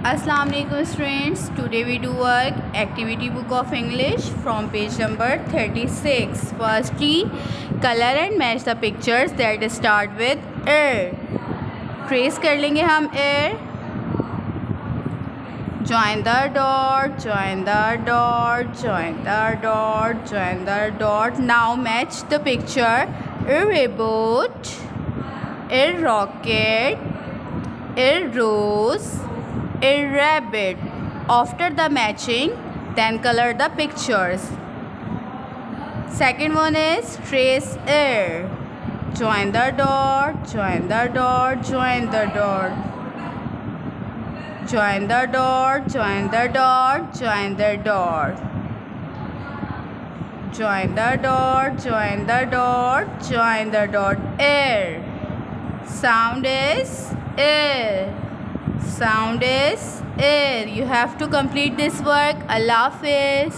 Assalamu alaikum students. Today we do work activity book of English from page number 36. Firstly, color and match the pictures that start with air. Trace कर लेंगे हम air. Join the dot, join the dot, join the dot, join the dot. Now match the picture. A robot, a rocket, a rose, a rabbit. After the matching, then color the pictures. Second one is trace air. Join the dot, join the dot, join the dot. Join the dot, join the dot, join the dot. Join the dot, join the dot, join the dot. Air. Sound is air. Sound is air. You have to complete this work. Allah Hafiz.